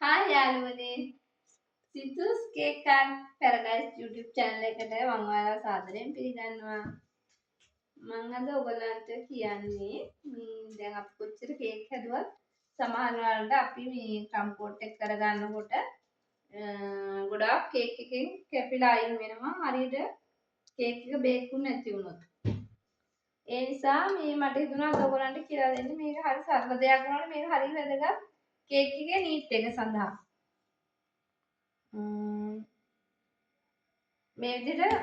Hi යාළුවනේ Sithu's cake and paradise YouTube channel එකට මම ඔයාලව සාදරයෙන් පිළිගන්නවා. මම අද ඔයගලන්ට කියන්නේ දැන් අපි කොච්චර කේක් හැදුවත් සමහර වෙලාවට අපි මේ ක්‍රම් කෝට් එක කරගන්නකොට ගොඩාක් කේක් එකෙන් කැපිලා අයින් වෙනවා හරියට කේක් එක බේකුන් නැති වුණොත්. ඒ නිසා මට හිතුණා අද ඔයගලන්ට කියලා දෙන්න මේක හරි සරල දෙයක් වුණාට මේක හරිය වැදගත් කේක් එකේ නීට් එක සඳහා. මේ විදිහට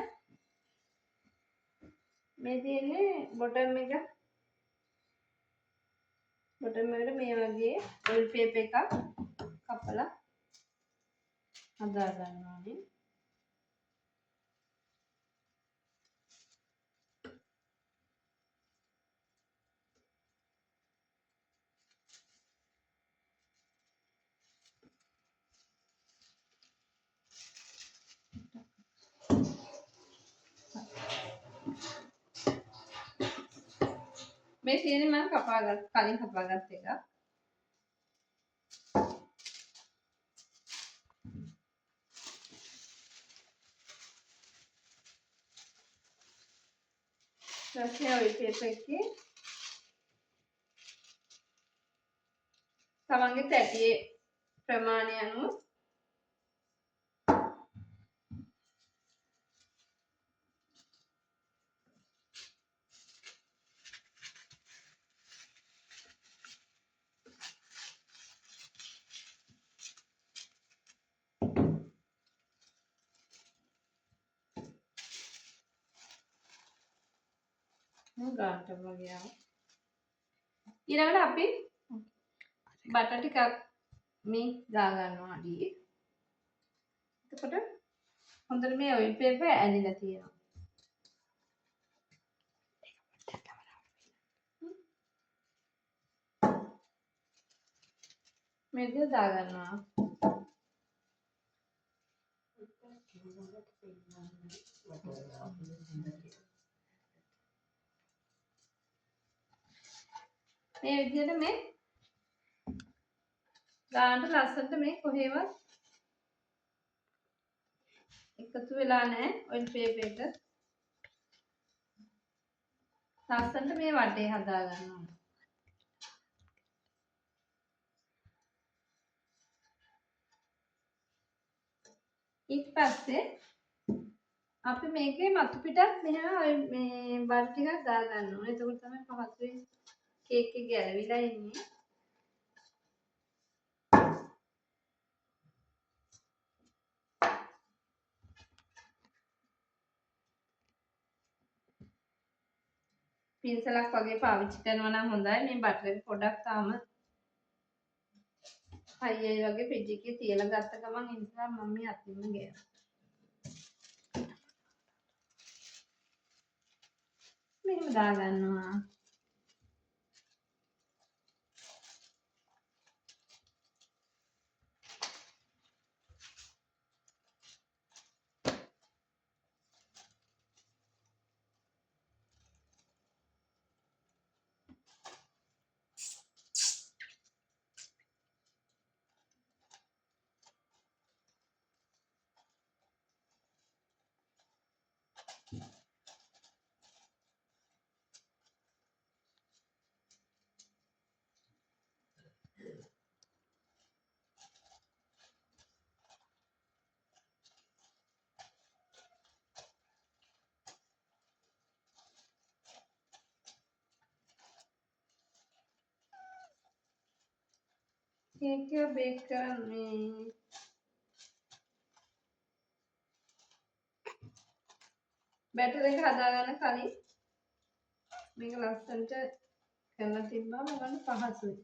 මේ තියෙන්නේ බොටම් එකට මේ වගේ ඔයිල් පේපර් එකක් කපලා හදා ගන්න ඕනේ. මේ තියෙන්නේ මම කලින් කපාගත් එක. ඊට ඔයිල් පේපර් එකේ තමන්ගේ තැටියේ ප්‍රමාණය අනුව ගානට වගේ ආව. ඊළඟට අපි බටර් ටිකක් මේ දා ගන්නවා අඩියේ. එතකොට හොඳට මේ ඔයිල් පේපර් ඇලිලා තියෙනවා. මේ විදිහට දා ගන්නවා. මේ විදිහට මේ ගානට ලස්සනට මේ කොහෙවත් එකතු වෙලා නැහැ ඔයිල් පේපර් එක. ලස්සනට මේ වටේ හදා ගන්නවා. ඊට පස්සේ අපි මේකේ මතු පිටත් මෙහෙම මේ බර් ටිකක් දා ගන්න ඕනේ. එතකොට තමයි පහසුවෙන් කේක් එක ගැලවිලා ඉන්නේ. පින්සලක් වගේ පාවිච්චි කරනවා නම් හොඳයි. මේ බටර් එක පොඩක් තාම හයියයි වගේ ෆ්‍රිජ් එකේ තියලා ගත්ත ගමන් ඒ නිසා මම මේ අතින්ම ගෑවා. මෙහෙම දා ගන්නවා. කේක් එක බේක් කරන්නේ බැටර් එක හදාගන්න කලින් මේක ලස්සනට කරලා තිබ්බම ගන්න පහසුයි.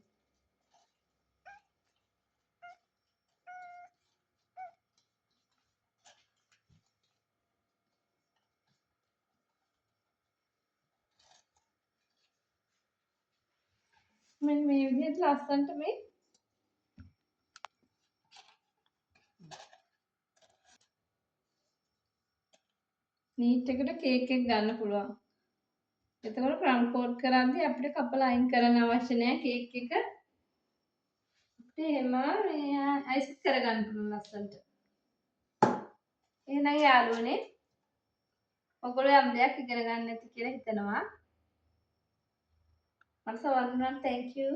මෙන්න මේ විදිහට ලස්සනට මේ නීට් එකට කේක් එක ගන්න පුළුවන්. එතකොට ක්‍රම් කෝට් කරද්දී අපිට කපලා අයින් කරන්න අවශ්‍ය නැහැ කේක් එක. අපිට එහෙම අයිස් කරගන්න පුළුවන් ලස්සනට. එහෙනම් යාළුවනේ ඔයගොල්ලෝ යම් දෙයක් ඉගෙන ගන්න නැති කියලා හිතනවා. මට සවන් දුන්නාට thank you.